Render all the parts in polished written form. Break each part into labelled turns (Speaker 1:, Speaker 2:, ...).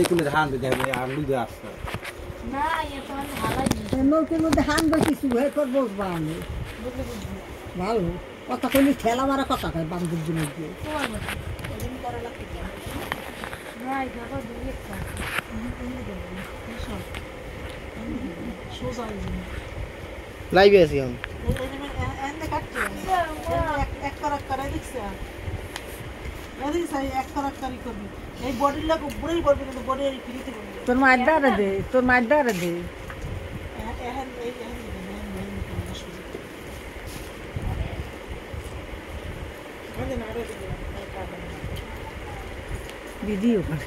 Speaker 1: কোলে ধান দিতে হবে আর লুদে আসছে
Speaker 2: না এ তো আমি হালাই
Speaker 3: নৌকের মধ্যে হান কিছু হয়ে কর বসবা আমি ভালো কথা কইলি ঠেলা মারা কথা কয় বান্ধব দিনে দিয়ে
Speaker 2: তোমার মতো
Speaker 3: এদিন করা লাগতে
Speaker 2: না এই দেখো দিয়ে একটা সোজা
Speaker 4: লাইভে আছি আমি
Speaker 3: এক করাক করাই দেখছে এক করাক করি করবি এই বডির লোক উপরেই করবি কিন্তু বডি এই ফ্রিতে করবি তোর মায়ের দ্বারা দে তোর মায়ের দ্বারা দে ভিডিও করে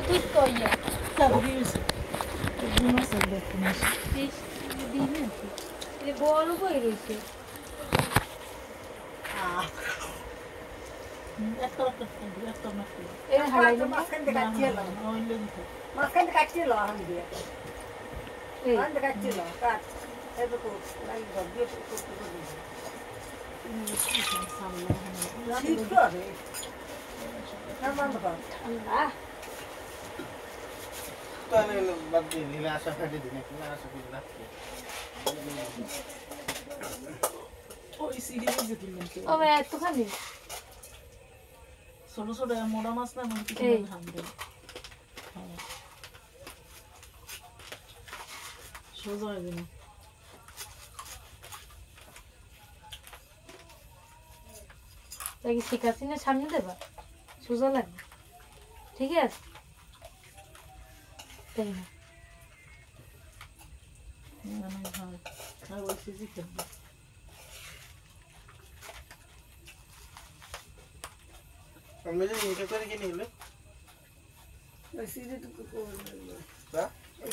Speaker 2: Тут то є.
Speaker 3: Так, дивіться.
Speaker 2: বড় হয়ে রয়েছে একটুখানি
Speaker 3: ছোট ছোট মোটা মাছ না মনে কিছু সোজা হয়ে গেল
Speaker 2: তাকে শিখাচ্ছি না সামনে দেবা সোজা লাগবে ঠিক আছে তাই না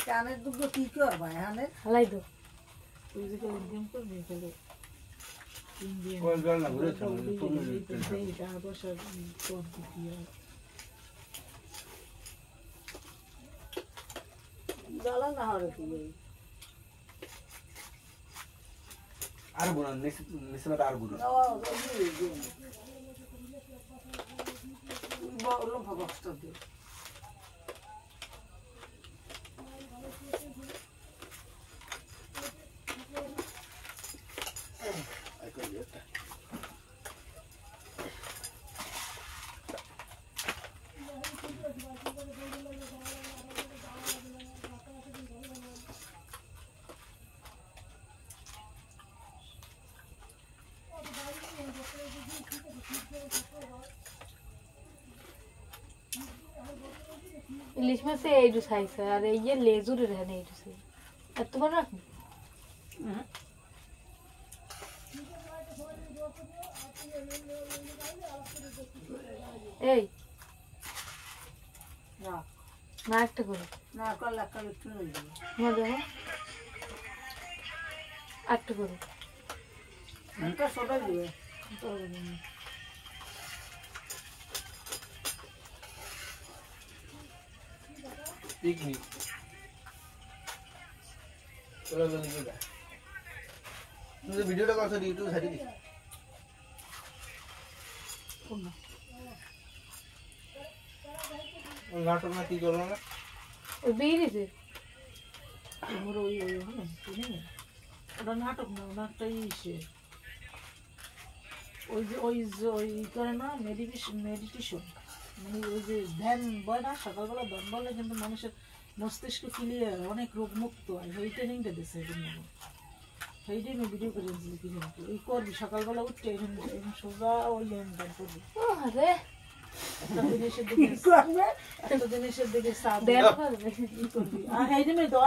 Speaker 3: কানের দুটো কি করবা এখানে
Speaker 2: হালাই দো
Speaker 3: জ্বালা না হরে
Speaker 1: আর গুণ নিচে আর গুণ
Speaker 2: ইলিশ মাছে এইটু খাইছে আর এই যে লেজুরের হ্যাঁ এইটু এত বড় রাখুন এই না একটা করে
Speaker 3: না করলে একটু
Speaker 2: দেখো একটা করে
Speaker 3: সোটা দিবে
Speaker 1: পিকনিক চলো চলো নিয়ে যা তুমি ভিডিওটা করছো ইউটিউবে ছাড়ি দিস নাটক না কি করলো না
Speaker 2: ওই বেরিয়েছে
Speaker 3: ওর ওই ওই ওটা নাটক না ওটা একটা ইসে ওই করে না মেডিটেশন মানে ওই যে ধ্যান বয় না সকালবেলা ধ্যান বলে কিন্তু মানুষের মস্তিষ্ক ক্লিয়ার অনেক রোগ মুক্ত হয় ওই ট্রেনিংটা দিচ্ছে সেইটাই আমি ভিডিও করে ওই করবি সকালবেলা উঠতে সোজা ওই ধ্যান করবি একটা জিনিসের দিকে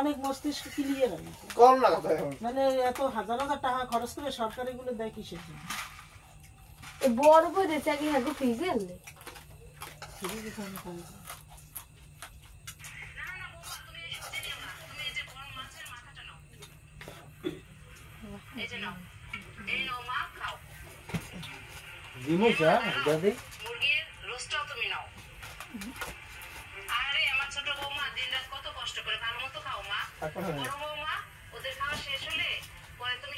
Speaker 3: অনেক মস্তিষ্ক ক্লিয়ার হয় মানে এত হাজার হাজার টাকা খরচ করে সরকারি গুলো দেয় কিসের জন্য
Speaker 2: বড় করে চাকি হাগু ফ্রিজে আনলে
Speaker 5: মুরগির রোস্টটাও তুমি নাও। আরে আমার ছোট বৌমা দিন রাত কত কষ্ট করে ভালো মতো খাও মা। বড় বৌমা ওদের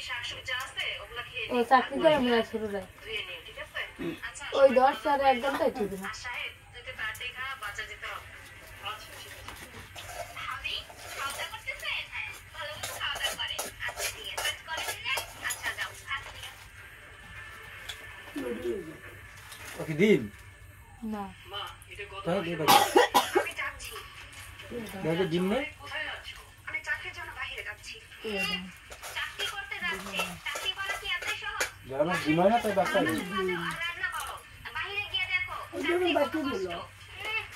Speaker 5: শাকসবজি আছে ওগুলা খেয়ে
Speaker 2: ও চাকরি করে মনে হয় ছোটরা
Speaker 5: ধুয়ে নিও ঠিক আছে আচ্ছা
Speaker 2: ওই 10 সাড়ে 1 ঘন্টায় ঠিক না
Speaker 5: আর সাহেব তুই তো তাড়াতাড়ি খা বাচ্চা যেতে হবে আচ্ছা ঠিক আছে আমি খাওয়া দাওয়া করতেছে ভালো মতো খাওয়া দাওয়া করে আচ্ছা ঠিক আছে করে দিলে আচ্ছা যাও আচ্ছা ঠিক আছে
Speaker 1: ওকে দিন
Speaker 2: না
Speaker 1: তাহলে দিয়ে দাও
Speaker 5: আমি যাচ্ছি
Speaker 1: দেখো দিন না
Speaker 5: কোথায় যাচ্ছ আমি চাকরির জন্য বাইরে যাচ্ছি চাকরি করতে যাচ্ছি চাকরি করা কি এত সহজ
Speaker 1: যারা দিন হয় না তাই বাচ্চা
Speaker 5: আর রান্না করো বাইরে গিয়ে দেখো চাকরি কত কষ্ট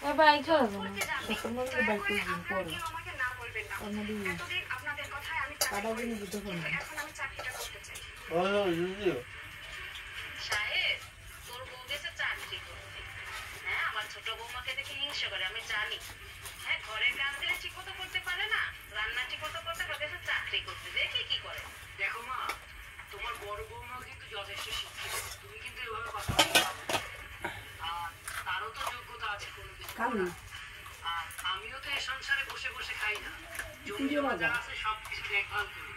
Speaker 2: ওই বাইক চলে যাবে
Speaker 3: তোমাদের বাড়িতে দিন পরে
Speaker 5: কেউ আমাকে না বলবেন না
Speaker 3: আমাদের
Speaker 5: এতদিন আপনাদের কথায় আমি
Speaker 3: কাটা জিনিস দিতে পারি না।
Speaker 5: এখন আমি চাকরিটা করতে চাই
Speaker 1: ও দিদিও
Speaker 5: সাহেব তোর বউ গেছে চাকরি করতে হ্যাঁ আমার ছোট বৌমাকে দেখে হিংসা করে আমি জানি হ্যাঁ ঘরের কাজ দিলে ঠিক মতো করতে পারে না রান্না ঠিক মতো করতে পারে গেছে চাকরি করতে দেখি কি করে দেখো মা তোমার বড় বৌমা কিন্তু যথেষ্ট শিক্ষিত তুমি কিন্তু এভাবে কথা বলতে পারো না। আর তারও তো যোগ্যতা আছে কোনো কিছু
Speaker 3: কামি
Speaker 5: আর আমিও তো এই সংসারে বসে বসে খাই না জমি জমা যা আছে সব কিছু দেখভাল করি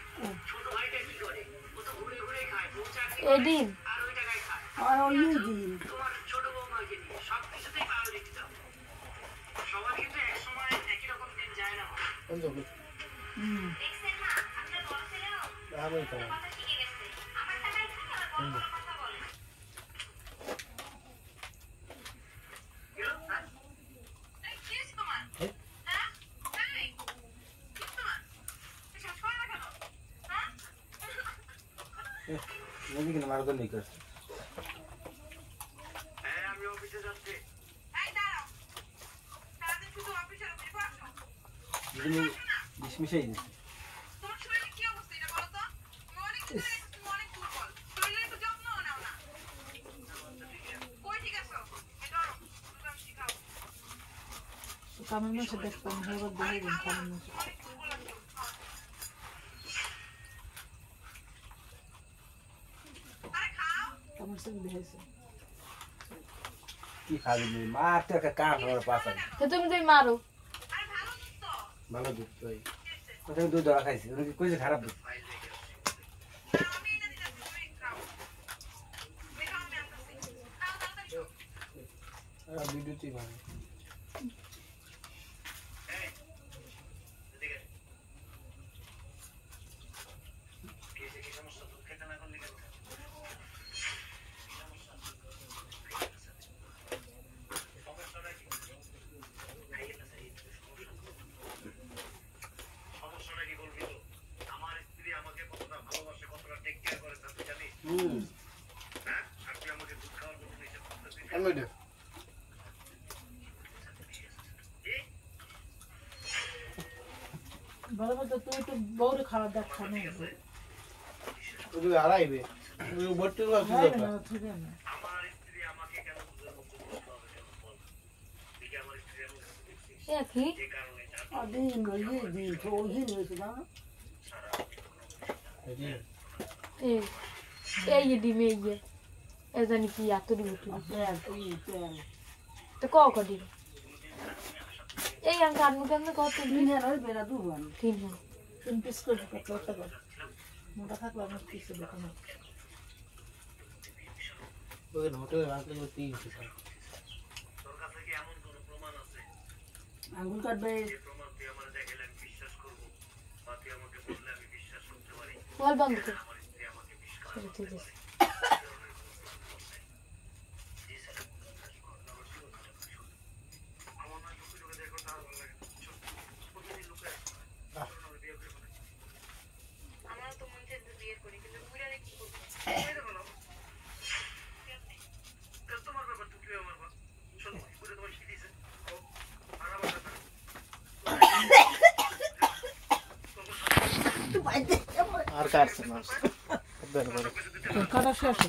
Speaker 5: ছোট ভাইটা কি করে ও তো ঘুরে ঘুরে খায় বউ চাকরি করে
Speaker 2: এদিন
Speaker 5: আর ওই টাকায় খায়
Speaker 3: আর ওই দিন
Speaker 5: তোমার ছোট বৌমাকে নিয়ে সব কিছুতেই প্রায়োরিটি দাও সবার কিন্তু এক সময় একই রকম দিন যায় না
Speaker 1: কোন যাবে
Speaker 5: দেখছেন না আপনার বড় ছেলেও
Speaker 1: আমি তো
Speaker 5: কথা শিখে গেছে আমার টাকায় খায় আর বড় বড় কথা বলে এই কি হয়েছে তোমার হ্যাঁ এই কি হয়েছে তোমার এসব ছড়া রাখো হ্যাঁ
Speaker 1: নদী কিনা মারদন নেই করছে
Speaker 5: হ্যাঁ আমি অফিসে যাচ্ছি এই দাঁড়াও সারাদিন শুধু অফিসের উপরে বসো
Speaker 1: দিদি ডিসমিশাই দিছে
Speaker 5: তোমার শরীরে কি অবস্থা এটা বলো তো তুমি অনেক তুমি অনেক দুর্বল শরীরের একটু যত্ন নাও না কই ঠিক আছে এই ধরো তুমি শিখাও
Speaker 3: কামের মাসে দেখতাম এবার দেখে দিন কামের মাসে
Speaker 5: অনেক দুর্বল আছো আরে খাও
Speaker 3: কামের সাথে দেখেছে
Speaker 1: কি খাবি নি মারতে একটা কাম আমার পাশে
Speaker 2: তো তুমি মারো
Speaker 5: আরে ভালো দুধ তো
Speaker 1: ভালো দুধ তুই ওটা দুধ ধরা খাইছি ওটা কি কইছে খারাপ দুধ
Speaker 5: আমি এনে দিতেছি তুমি খাও তুমি খাও আমি আনতেছি খাও তাড়াতাড়ি খাও
Speaker 1: আর ভিডিওতেই ভালো
Speaker 5: সমস্যাটা কি বলবি তো আমার স্ত্রী আমাকে কতটা ভালোবাসে কতটা টেক কেয়ার করে তা তুই জানিস হ্যাঁ আর তুই আমাকে দুধ খাওয়ার জন্য নিষেধ করতেছিস
Speaker 1: আমি দে
Speaker 3: বলো তো তুই একটু বউরে খাওয়া দাওয়া খানো
Speaker 1: ওই আড়াইবে ওই বট্টু আছে
Speaker 3: হয় না ঠিক না
Speaker 5: আমার স্ত্রী আমাকে কেন দুধের মধ্যে বলতে হবে কেন বল তুই কি আমার স্ত্রী এমন কিছু দেখছিস
Speaker 2: এ কি
Speaker 5: যে কারণে
Speaker 3: দিন দিন তো ওই দিন হয়েছে না
Speaker 2: এই ডিমে ইয়ে এ জানি কি এত দিব
Speaker 3: তেল
Speaker 2: তো কদি এই আমি কাটবো কেমন কত
Speaker 3: তিন ওই বেড়া দুবান
Speaker 2: তিন
Speaker 3: 3 পিস করে কত টাকা মোটা থাকলে আমার কিছু দেখো না
Speaker 1: ওই হোটেলে রাখলে তো 300 টাকা
Speaker 5: তোর কাছে কি এমন কোনো প্রমাণ আছে
Speaker 3: আঙ্গুল কাটবে
Speaker 5: যে প্রমাণ তুই আমার দেখালে আমি বিশ্বাস করবো বা তুই আমাকে বললে আমি বিশ্বাস করতে পারি
Speaker 2: বল বন্ধ কর
Speaker 5: আমার স্ত্রী আমাকে বিশ্বাস
Speaker 2: ঠিক আছে
Speaker 5: আমার না লুকে লুকে দেখো তার ভালো লাগে প্রতিদিন লুকে আমার তো মন চাইছে বিয়ে করি কিন্তু বুড়ারে কি করবো তোমার ব্যাপার তুমি আমার শোনো বুড়ে তোমার কি দিয়েছে আর আমার
Speaker 1: আর কাটছে না
Speaker 3: কাটা শেষ